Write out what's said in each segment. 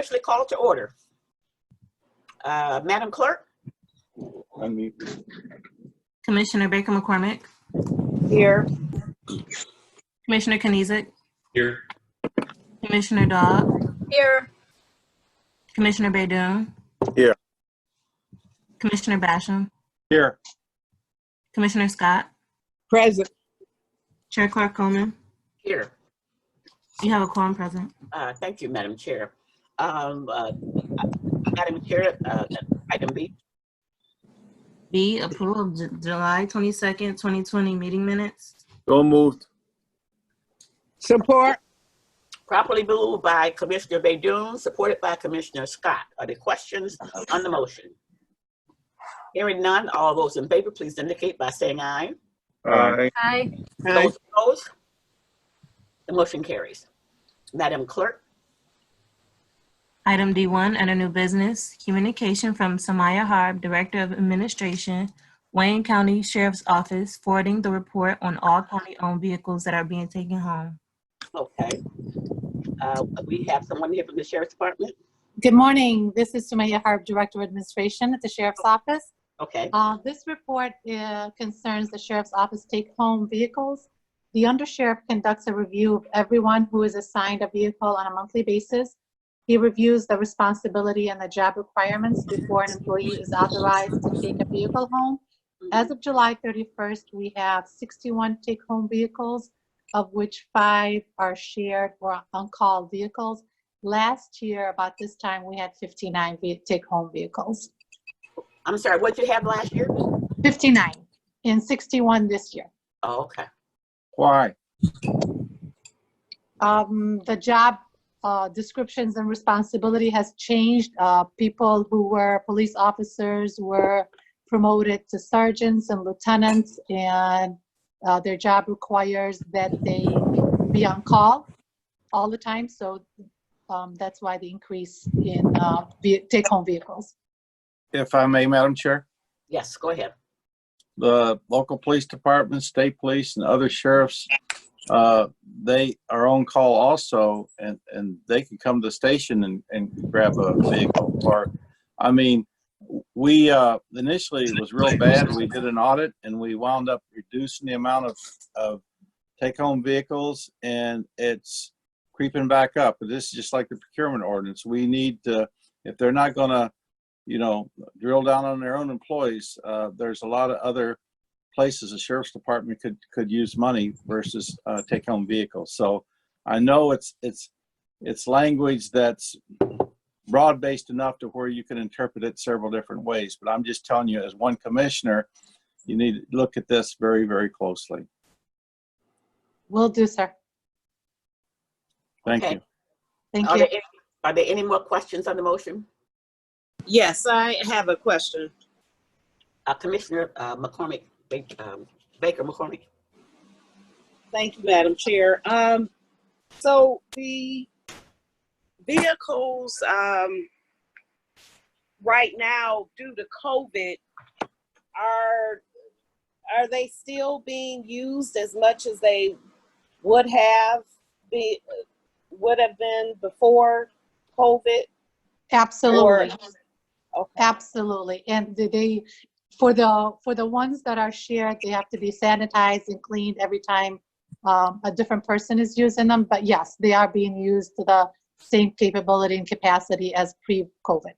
Officially called to order. Madam Clerk? Unmute. Commissioner Baker McCormick, Here. Commissioner Kanizik, Here. Commissioner Dodd, Here. Commissioner Baydoun, Here. Commissioner Basham, Here. Commissioner Scott, Present. Chair Clerk Coleman. Here. You have a quorum present. Thank you, Madam Chair. Madam Chair, item B. B, approval of July 22nd, 2020 meeting minutes. So moved. Support. Properly moved by Commissioner Baydoun, supported by Commissioner Scott. Are there questions on the motion? Hearing none, all those in favor, please indicate by saying aye. Aye. Aye. Those opposed? The motion carries. Madam Clerk? Item D1, under new business, communication from Samaya Harb, Director of Administration, Wayne County Sheriff's Office, forwarding the report on all county-owned vehicles that are being taken home. Okay. We have someone here from the Sheriff's Department. Good morning. This is Sumaya Harb, Director of Administration at the Sheriff's Office. Okay. This report concerns the Sheriff's Office take-home vehicles. The Undersheriff conducts a review of everyone who is assigned a vehicle on a monthly basis. He reviews the responsibility and the job requirements before an employee is authorized to take a vehicle home. As of July 31st, we have 61 take-home vehicles, of which 5 are shared or on-call vehicles. Last year, about this time, we had 59 take-home vehicles. I'm sorry, what did you have last year? 59 and 61 this year. Oh, okay. Why? The job descriptions and responsibility has changed. People who were police officers were promoted to sergeants and lieutenants, and their job requires that they be on call all the time. So that's why the increase in take-home vehicles. If I may, Madam Chair, Yes, go ahead. the local police department, state police, and other sheriffs, they are on call also, and they can come to the station and grab a vehicle. Or, I mean, we initially it was real bad. We did an audit and we wound up reducing the amount of take-home vehicles, and it's creeping back up. But this is just like the procurement ordinance. We need to, if they're not going to, drill down on their own employees, there's a lot of other places the sheriff's department could use money versus take-home vehicles. So I know it's language that's broad-based enough to where you can interpret it several different ways. But I'm just telling you, as one commissioner, you need to look at this very, very closely. Will do, sir. Thank Okay. you. Thank Are you. there any more questions on the motion? Yes, I have a question. Commissioner McCormick, Baker McCormick. Thank you, Madam Chair. So the vehicles right now, due to COVID, are they still being used as much as they would have been before COVID? Absolutely. Okay. Absolutely. And they, for the ones that are shared, they have to be sanitized and cleaned every time a different person is using them. But yes, they are being used to the same capability and capacity as pre-COVID.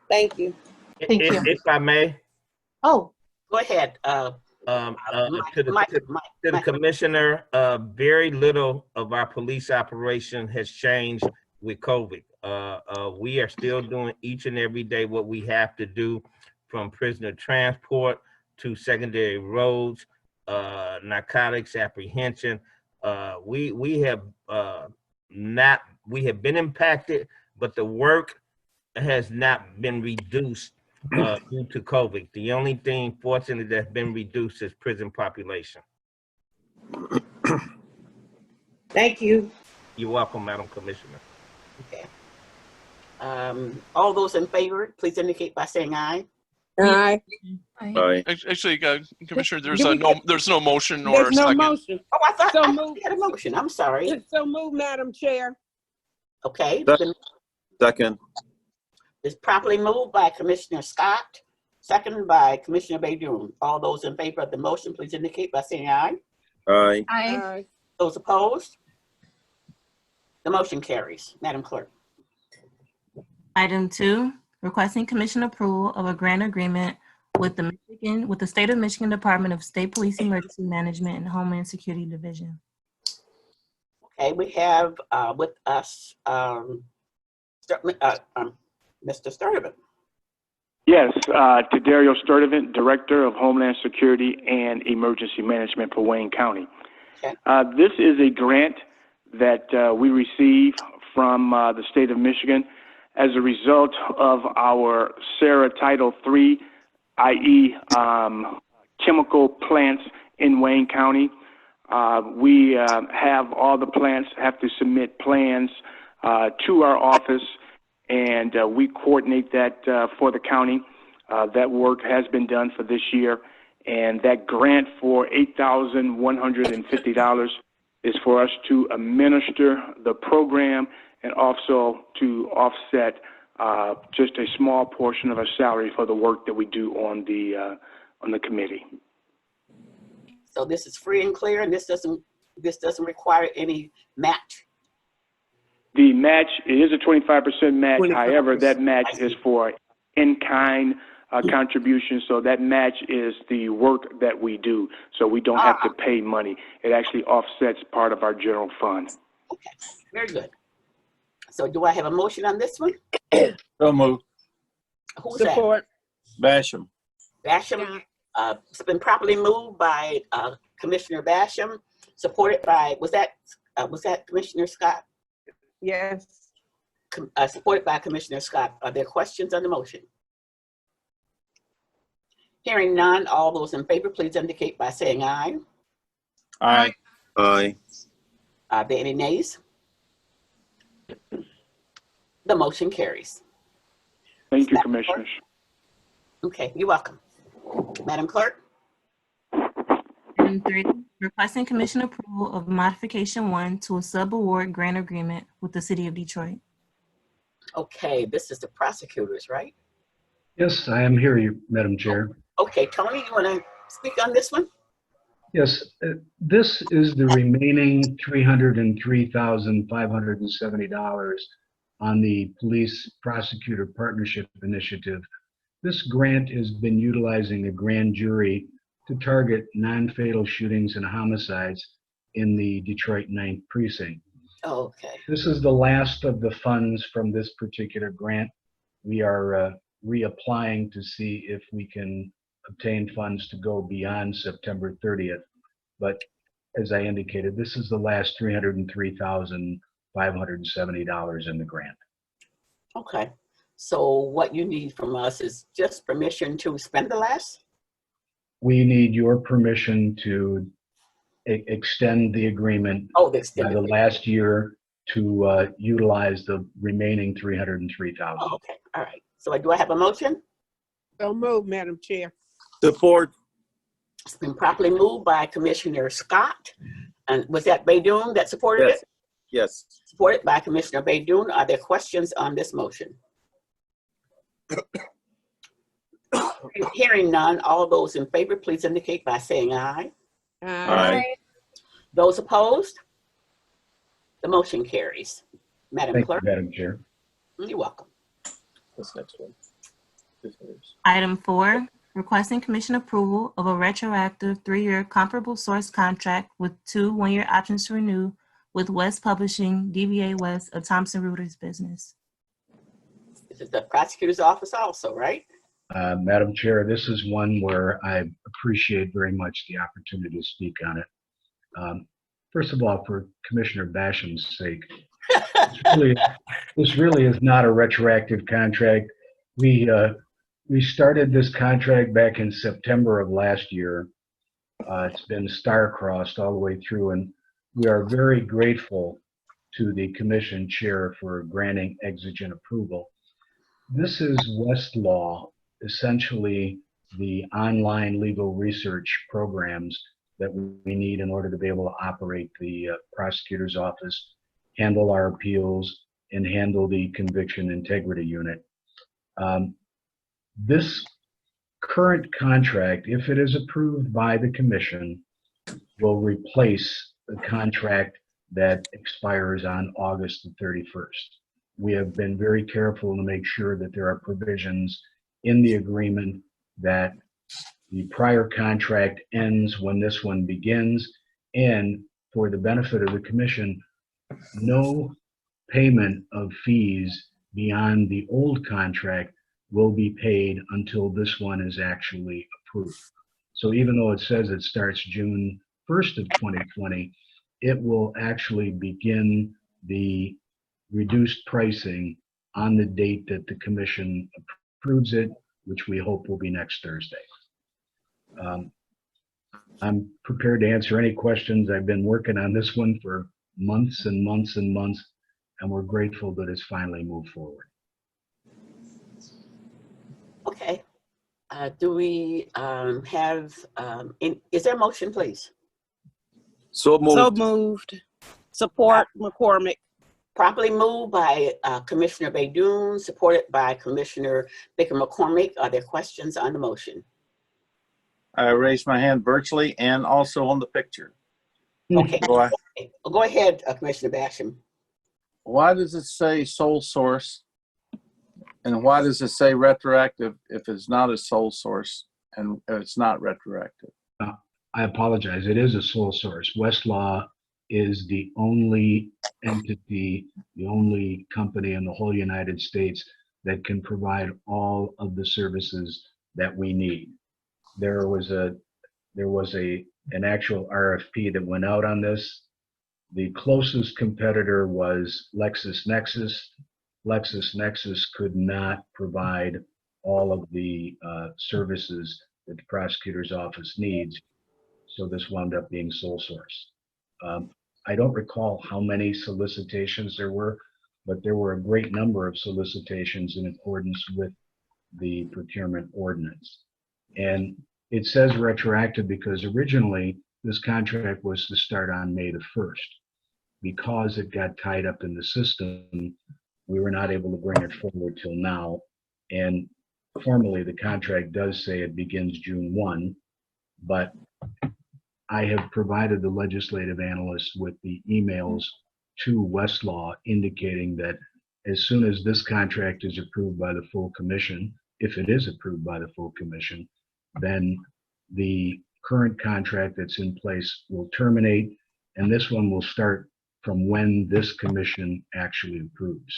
Thank you. Thank you. If I may, Oh, Go ahead. to the Mike. commissioner, very little of our police operation has changed with COVID. We are still doing each and every day what we have to do, from prisoner transport to secondary roads, narcotics apprehension. We have been impacted, but the work has not been reduced due to COVID. The only thing, fortunately, that's been reduced is prison population. Thank you. You're welcome, Madam Commissioner. Okay. All those in favor, please indicate by saying aye. Aye. Aye. Actually, Commissioner, there's Do we get- there's no motion or There's a no second. motion. Oh, I thought So I moved. had a motion. I'm sorry. So move, Madam Chair. Okay. Second. It's properly moved by Commissioner Scott, seconded by Commissioner Baidoon. All those in favor of the motion, please indicate by saying aye. Aye. Aye. Those opposed? The motion carries. Madam Clerk. Item 2, requesting commission approval of a grant agreement with the State of Michigan Department of State Police Emergency Management and Homeland Security Division. Okay, we have with us Mr. Sturdivant. Yes, to Dario Sturdivant, Director of Homeland Security and Emergency Management for Wayne County. Okay. This is a grant that we receive from the state of Michigan as a result of our SARA Title III, i.e. chemical plants in Wayne County. We have all the plants have to submit plans to our office, and we coordinate that for the county. That work has been done for this year, and that grant for $8,150 is for us to administer the program and also to offset just a small portion of our salary for the work that we do on the committee. So this is free and clear, and this doesn't require any match. The match, it is a 25% match. 25%. However, that match is for in-kind contribution. So that match is the work that we do. So we don't have to pay money. It actually offsets part of our general fund. Okay, very good. So do I have a motion on this one? So moved. Who's that? Basham. Basham. It's been properly moved by Commissioner Basham, supported by, was that Commissioner Scott? Yes. Supported by Commissioner Scott. Are there questions on the motion? Hearing none, all those in favor, please indicate by saying aye. Aye. Aye. Are there any nays? The motion carries. Thank you, Commissioners. Okay, you're welcome. Madam Clerk? Item 3, requesting commission approval of modification 1 to a subaward grant agreement with the City of Detroit. Okay, this is the prosecutors, right? Yes, I am here, Madam Chair. Okay, Tony, you want to speak on this one? Yes, this is the remaining $303,570 on the Police Prosecutor Partnership Initiative. This grant has been utilizing a grand jury to target non-fatal shootings and homicides in the Detroit 9th Precinct. Okay. This is the last of the funds from this particular grant. We are reapplying to see if we can obtain funds to go beyond September 30th. But as I indicated, this is the last $303,570 in the grant. Okay. So what you need from us is just permission to spend the last? We need your permission to extend the agreement Oh, the by extended. the last year to utilize the remaining $303,000. Oh, okay, all right. So do I have a motion? So moved, Madam Chair. Support. It's been properly moved by Commissioner Scott. And was that Baidoon that supported Yes. it? Yes. Supported by Commissioner Baidoon. Are there questions on this motion? Hearing none, all those in favor, please indicate by saying aye. Aye. Those opposed? The motion carries. Madam Thank you, Clerk? Madam Chair. You're welcome. This next one. Item 4, requesting commission approval of a retroactive 3-year comparable source contract with 2 one-year options to renew with West Publishing, DBA West, a Thompson Reuters business. This is the prosecutor's office also, right? Madam Chair, this is one where I appreciate very much the opportunity to speak on it. First of all, for Commissioner Basham's sake, this really is not a retroactive contract. We started this contract back in September of last year. It's been star-crossed all the way through, and we are very grateful to the commission chair for granting exigent approval. This is Westlaw, essentially the online legal research programs that we need in order to be able to operate the prosecutor's office, handle our appeals, and handle the conviction integrity unit. This current contract, if it is approved by the commission, will replace the contract that expires on August the 31st. We have been very careful to make sure that there are provisions in the agreement that the prior contract ends when this one begins, and for the benefit of the commission, no payment of fees beyond the old contract will be paid until this one is actually approved. So even though it says it starts June 1st of 2020, it will actually begin the reduced pricing on the date that the commission approves it, which we hope will be next Thursday. I'm prepared to answer any questions. I've been working on this one for months and months and months, and we're grateful that it's finally moved forward. Okay. Do we have, is there a motion, please? So moved. So moved. Support McCormick. Properly moved by Commissioner Baidoon, supported by Commissioner Baker McCormick. Are there questions on the motion? I raised my hand virtually and also on the picture. Okay. Go Go ahead, Commissioner Basham. Why does it say sole source? And why does it say retroactive if it's not a sole source and it's not retroactive? I apologize. It is a sole source. Westlaw is the only entity, the only company in the whole United States that can provide all of the services that we need. There was an actual RFP that went out on this. The closest competitor was LexisNexis. LexisNexis could not provide all of the services that the prosecutor's office needs, so this wound up being sole source. I don't recall how many solicitations there were, but there were a great number of solicitations in accordance with the procurement ordinance. And it says retroactive because originally this contract was to start on May the 1st. Because it got tied up in the system, we were not able to bring it forward till now. And formally, the contract does say it begins June 1, but I have provided the legislative analysts with the emails to Westlaw indicating that as soon as this contract is approved by the full commission, if it is approved by the full commission, then the current contract that's in place will terminate, and this one will start from when this commission actually approves,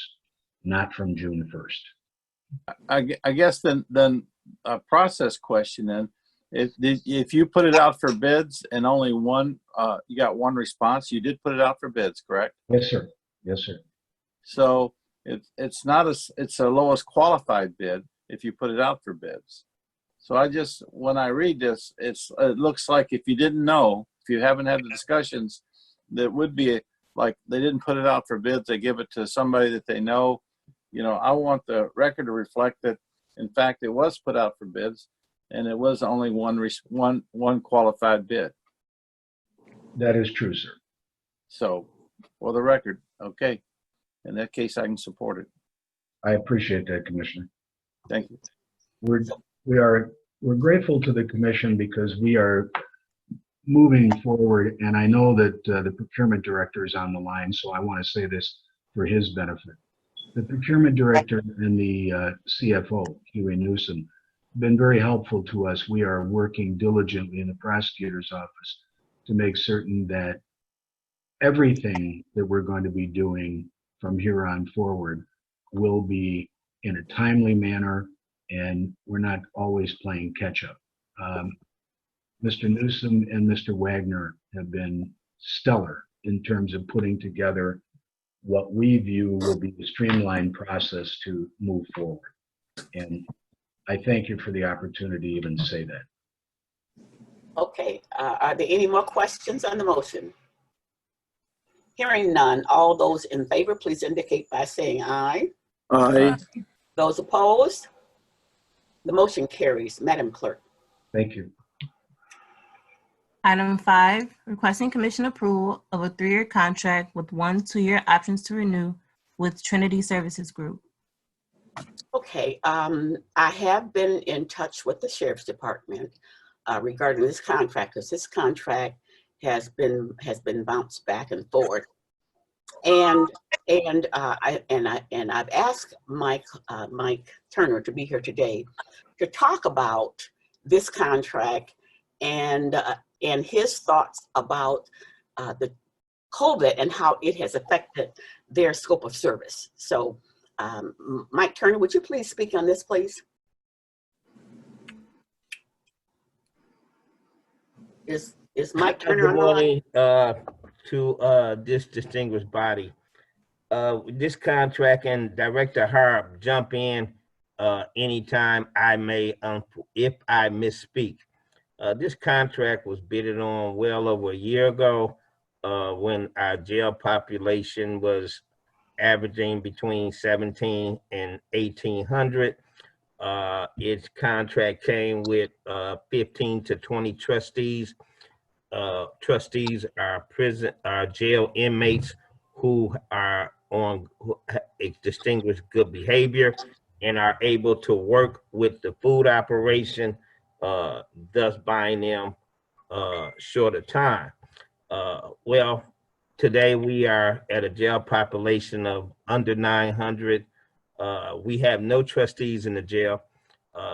not from June 1st. I guess then a process question then. If you put it out for bids and only one, you got one response, you did put it out for bids, correct? Yes, sir. Yes, sir. So it's a lowest qualified bid if you put it out for bids. So when I read this, it looks like if you didn't know, if you haven't had the discussions, that would be like they didn't put it out for bids, they give it to somebody that they know. You know, I want the record to reflect that, in fact, it was put out for bids and it was only one qualified bid. That is true, sir. So, for the record, okay. In that case, I can support it. I appreciate that, Commissioner. Thank you. We're grateful to the commission because we are moving forward, and I know that the procurement director is on the line, so I want to say this for his benefit. The procurement director and the CFO, Huey Newsom, have been very helpful to us. We are working diligently in the prosecutor's office to make certain that everything that we're going to be doing from here on forward will be in a timely manner, and we're not always playing catch up. Mr. Newsom and Mr. Wagner have been stellar in terms of putting together what we view will be a streamlined process to move forward. And I thank you for the opportunity to even say that. Okay, are there any more questions on the motion? Hearing none, all those in favor, please indicate by saying aye. Aye. Those opposed? The motion carries. Madam Clerk. Thank you. Item 5, requesting commission approval of a 3-year contract with 1 2-year options to renew with Trinity Services Group. Okay, I have been in touch with the Sheriff's Department regarding this contract, because this contract has been bounced back and forth. And I've asked Mike Turner to be here today to talk about this contract and his thoughts about the COVID and how it has affected their scope of service. So, Mike Turner, would you please speak on this, please? Is Mike Turner on Good the line? morning to this distinguished body. This contract, and Director Harp, jump in anytime I may, if I misspeak. This contract was bidded on well over a year ago when our jail population was averaging between 17 and 1,800. Its contract came with 15 to 20 trustees. Trustees are jail inmates who are on distinguished good behavior and are able to work with the food operation, thus buying them shorter time. Well, today we are at a jail population of under 900. We have no trustees in the jail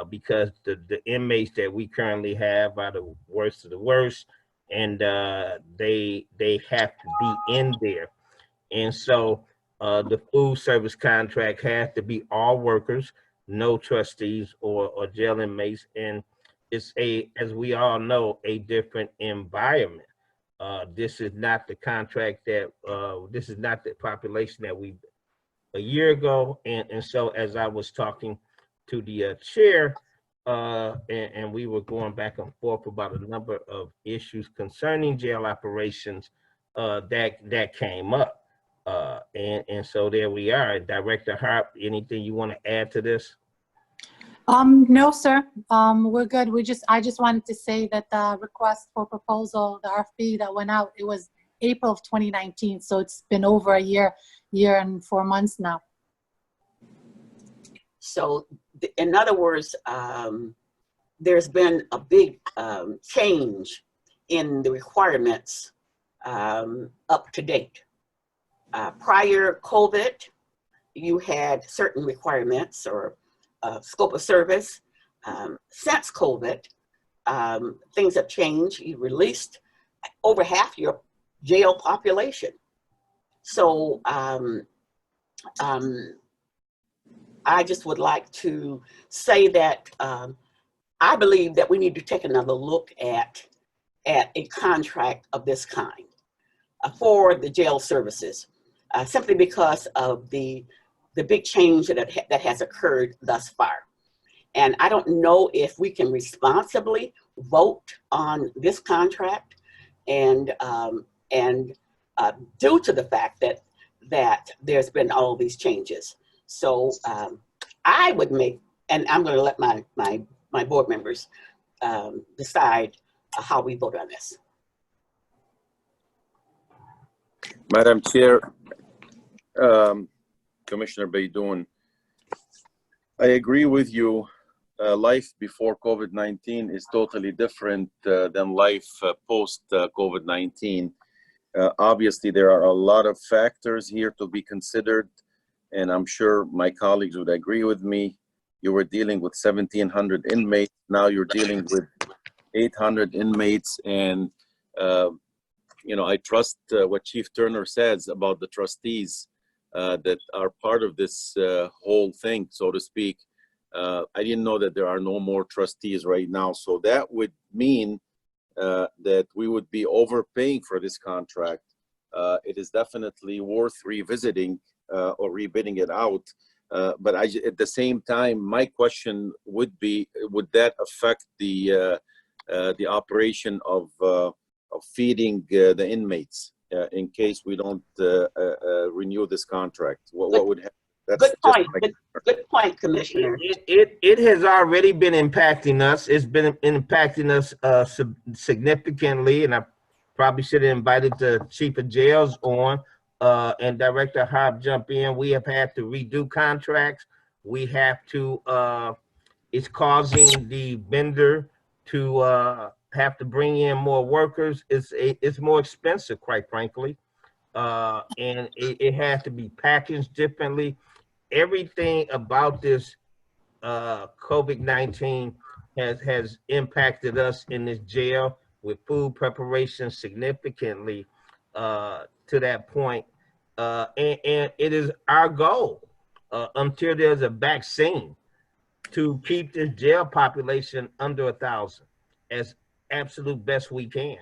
because the inmates that we currently have are the worst of the worst, and they have to be in there. And so the food service contract has to be all workers, no trustees or jail inmates, and it's as we all know, a different environment. This is not the contract that this is not the population that we a year ago, and so as I was talking to the chair, and we were going back and forth about a number of issues concerning jail operations that came up, and so there we are. Director Harp, anything you want to add to this? No, sir. We're good. I just wanted to say that the request for proposal, the RFP that went out, it was April of 2019. So it's been over a year and 4 months now. So in other words, there's been a big change in the requirements up to date. Prior COVID, you had certain requirements or scope of service. Since COVID, things have changed. You released over half your jail population. So I just would like to say that I believe that we need to take another look at a contract of this kind for the jail services, simply because of the big change that has occurred thus far. And I don't know if we can responsibly vote on this contract, and due to the fact that there's been all these changes. So I would make, and I'm going to let my board members decide how we vote on this. Madam Chair, Commissioner Baidoun, I agree with you. Life before COVID-19 is totally different than life post COVID-19. Obviously, there are a lot of factors here to be considered, and I'm sure my colleagues would agree with me. You were dealing with 1,700 inmates. Now you're dealing with 800 inmates, and you know, I trust what Chief Turner says about the trustees that are part of this whole thing, so to speak. I didn't know that there are no more trustees right now, so that would mean that we would be overpaying for this contract. It is definitely worth revisiting or rebidding it out. But at the same time, my question would be, would that affect the operation of feeding the inmates in case we don't renew this contract? What would happen? Good point. Good point, Commissioner. It has already been impacting us. It's been impacting us significantly, and I probably should have invited the chief of jails on and Director Hobb jump in, we have had to redo contracts. We have to, it's causing the vendor to have to bring in more workers. It's more expensive, quite frankly. And it has to be packaged differently. Everything about this COVID-19 has impacted us in this jail with food preparation significantly to that point. And it is our goal until there's a vaccine to keep this jail population under 1,000 as absolute best we can.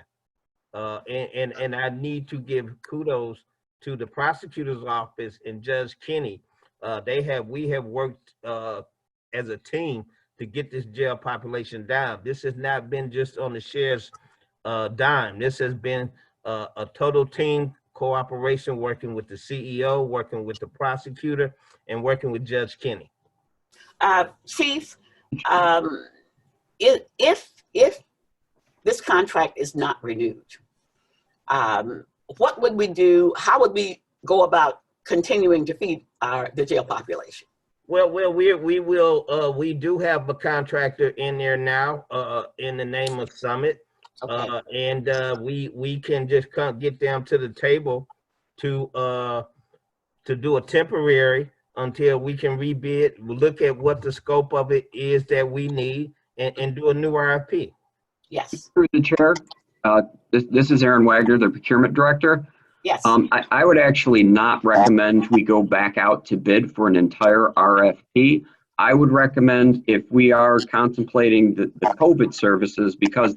And I need to give kudos to the prosecutor's office and Judge Kenny. We have worked as a team to get this jail population down. This has not been just on the sheriff's dime. This has been a total team cooperation, working with the CEO, working with the prosecutor, and working with Judge Kenny. Chief, if this contract is not renewed, what would we do? How would we go about continuing to feed the jail population? Well, we do have a contractor in there now in the name of Summit. Okay. And we can just get them to the table to do a temporary until we can rebid, look at what the scope of it is that we need, and do a new RFP. Yes. Through the chair, this is Aaron Wagner, the procurement director. Yes. I would actually not recommend we go back out to bid for an entire RFP. I would recommend, if we are contemplating the COVID services, because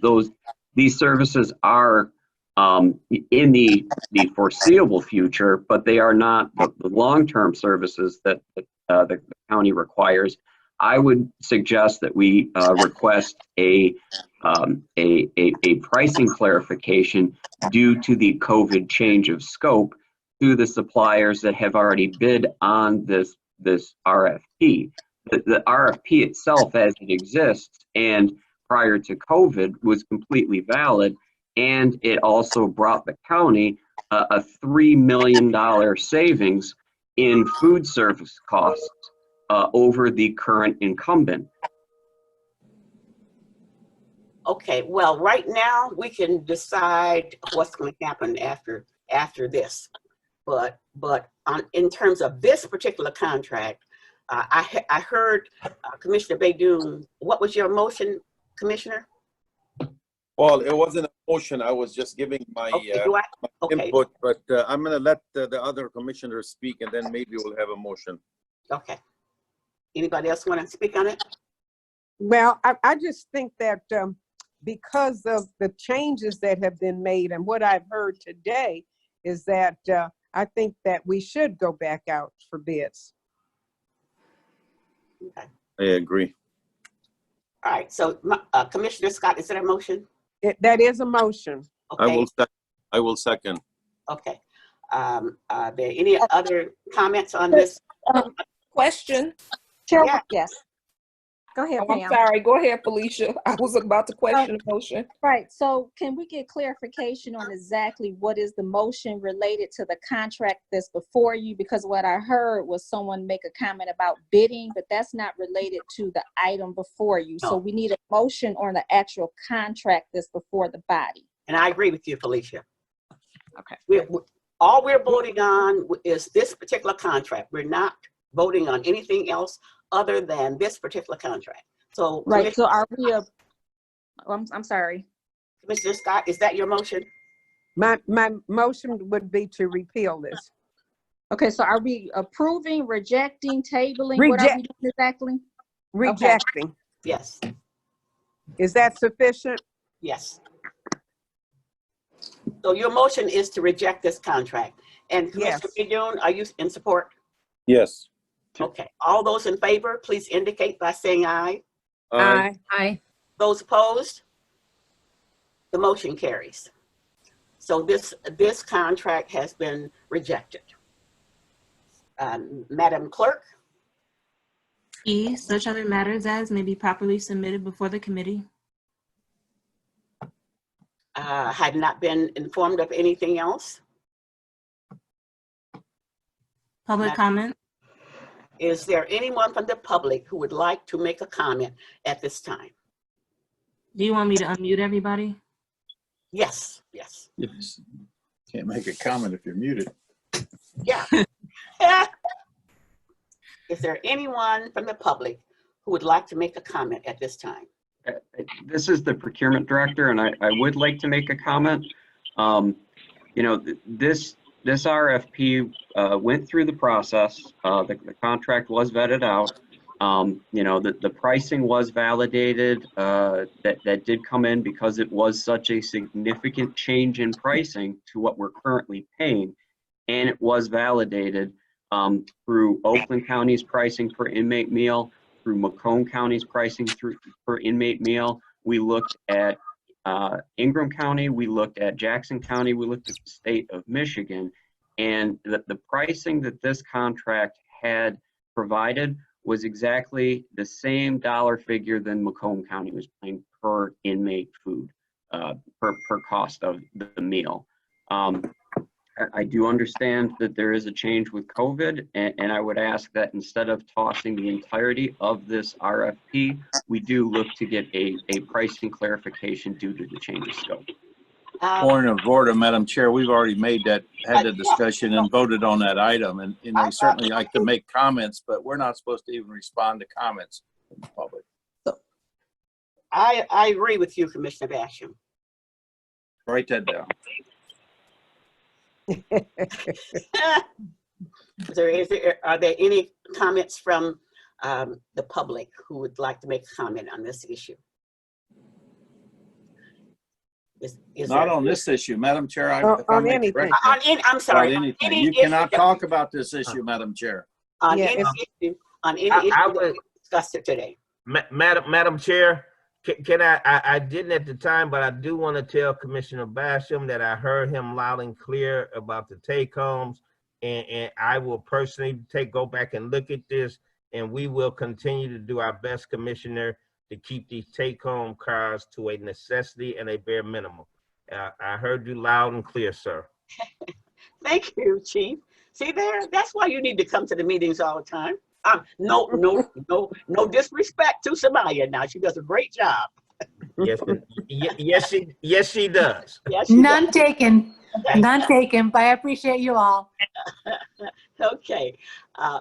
these services are in the foreseeable future, but they are not the long-term services that the county requires. I would suggest that we request a pricing clarification due to the COVID change of scope to the suppliers that have already bid on this RFP. The RFP itself, as it exists and prior to COVID, was completely valid, and it also brought the county a $3 million savings in food service costs over the current incumbent. Okay, well, right now we can decide what's going to happen after this, but in terms of this particular contract, I heard Commissioner Baydoun. What was your motion, Commissioner? Well, it wasn't a motion. I was just giving my, my input, but I'm going to let the other commissioners speak, and then maybe we'll have a motion. Okay. Anybody else want to speak on it? Well, I just think that because of the changes that have been made and what I've heard today is that I think that we should go back out for bids. Okay. I agree. All right. So, Commissioner Scott, is that a motion? That is a motion. Okay. I will second. Okay. Are there any other comments on this? Question. Chair, yeah. Yes. Go ahead, I'm Pam. sorry. Go ahead, Felicia. I was about to question the motion. Right. So can we get clarification on exactly what is the motion related to the contract that's before you? Because what I heard was someone make a comment about bidding, but that's not related to the item before you. No. So we need a motion on the actual contract that's before the body. And I agree with you, Felicia. Okay. All we're voting on is this particular contract. We're not voting on anything else other than this particular contract. So right. So are we I'm sorry. Commissioner Scott, is that your motion? My motion would be to repeal this. Okay, so are we approving, rejecting, tabling? What are we doing exactly? Rejecting. Okay. Yes. Is that sufficient? Yes. So your motion is to reject this contract. And Commissioner Baydoun, are you in support? Yes. Okay. All those in favor, please indicate by saying aye. Aye. Aye. Those opposed? The motion carries. So this contract has been rejected. Madam Clerk? E, such other matters as may be properly submitted before the committee. Had not been informed of anything else. Public comment? Is there anyone from the public who would like to make a comment at this time? Do you want me to unmute everybody? Yes, yes. Yes. Can't make a comment if you're muted. Yeah. Is there anyone from the public who would like to make a comment at this time? This is the procurement director, and I would like to make a comment. You know, this RFP went through the process. The contract was vetted out. You know, the pricing was validated. That did come in because it was such a significant change in pricing to what we're currently paying, and it was validated through Oakland County's pricing per inmate meal, through Macomb County's pricing per inmate meal. We looked at Ingham County, we looked at Jackson County, we looked at the state of Michigan, and the pricing that this contract had provided was exactly the same dollar figure than Macomb County was paying per inmate food, per cost of the meal. I do understand that there is a change with COVID, and I would ask that instead of tossing the entirety of this RFP, we do look to get a pricing clarification due to the change of scope. Point of order, Madam Chair. We've already had the discussion and voted on that item, and I certainly like to make comments, but we're not supposed to even respond to comments from the public. I agree with you, Commissioner Basham. Write that down. Are there any comments from the public who would like to make a comment on this issue? Not on this issue, Madam Chair. On anything. I'm sorry. On anything. You cannot talk about this issue, Madam Chair. On any issue that we discussed it today. Madam Chair, can I didn't at the time, but I do want to tell Commissioner Basham that I heard him loud and clear about the take homes, and I will personally go back and look at this, and we will continue to do our best, Commissioner, to keep these take home cars to a necessity and a bare minimum. I heard you loud and clear, sir. Thank you, Chief. See there, that's why you need to come to the meetings all the time. No disrespect to Samaya. Now she does a great job. Yes, she does. Yes, None taken. None taken. But I appreciate you all. Okay. I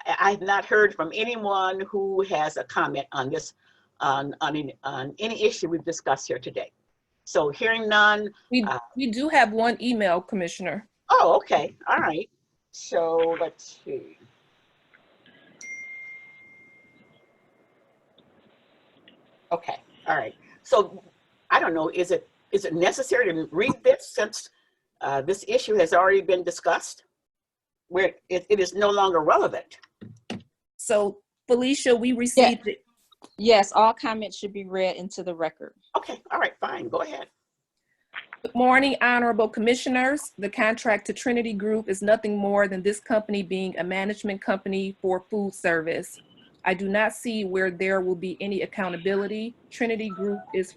have not heard from anyone who has a comment on this, on any issue we've discussed here today. So hearing none. We do have one email, Commissioner. Oh, okay. All right. So let's see. Okay. All right. So I don't know. Is it necessary to read this since this issue has already been discussed, where it is no longer relevant? So Felicia, we received it. Yes, all comments should be read into the record. Okay. All right. Fine. Go ahead. Good morning, honorable commissioners. The contract to Trinity Group is nothing more than this company being a management company for food service. I do not see where there will be any accountability. Trinity Group is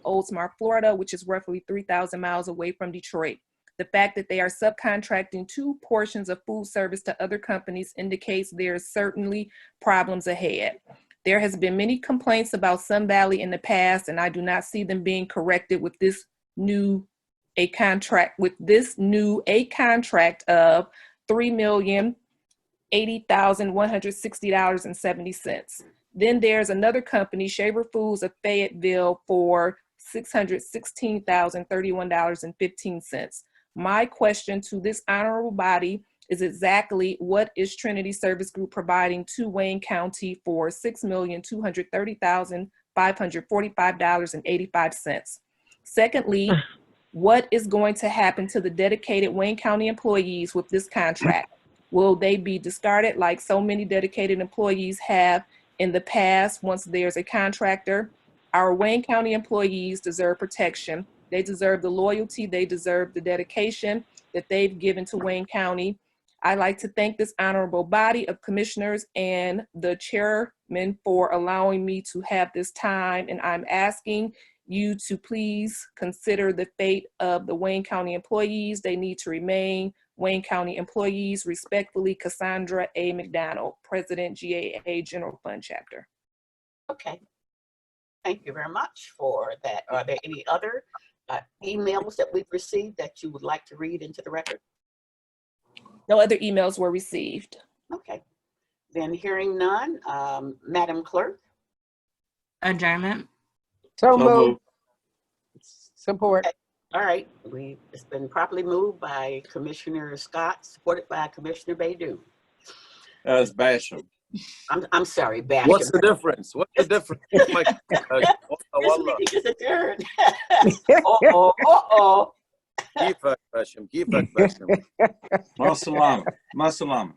Oldsmar, Florida, which is roughly 3,000 miles away from Detroit. The fact that they are subcontracting two portions of food service to other companies indicates there is certainly problems ahead. There has been many complaints about Sun Valley in the past, and I do not see them being corrected with this contract of $3,080,160.70. Then there's another company, Shaver Foods of Fayetteville, for $616,031.15. My question to this honorable body is exactly what is Trinity Service Group providing to Wayne County for $6,230,545.85? Secondly, what is going to happen to the dedicated Wayne County employees with this contract? Will they be discarded like so many dedicated employees have in the past once there's a contractor? Our Wayne County employees deserve protection. They deserve the loyalty. They deserve the dedication that they've given to Wayne County. I'd like to thank this honorable body of commissioners and the chairman for allowing me to have this time, and I'm asking you to please consider the fate of the Wayne County employees. They need to remain Wayne County employees. Respectfully, Cassandra A. McDonald, President, GAA General Fund Chapter. Okay. Thank you very much for that. Are there any other emails that we've received that you would like to read into the record? No other emails were received. Okay. Then hearing none, Madam Clerk. Adjournment. So moved. Support. Okay. All right. It's been properly moved by Commissioner Scott, supported by Commissioner Baydun. It's Basham. I'm sorry, Basham. What's the difference? What's the difference? This meeting is adjourned. Uh-oh. Kifak Basham. Masalama.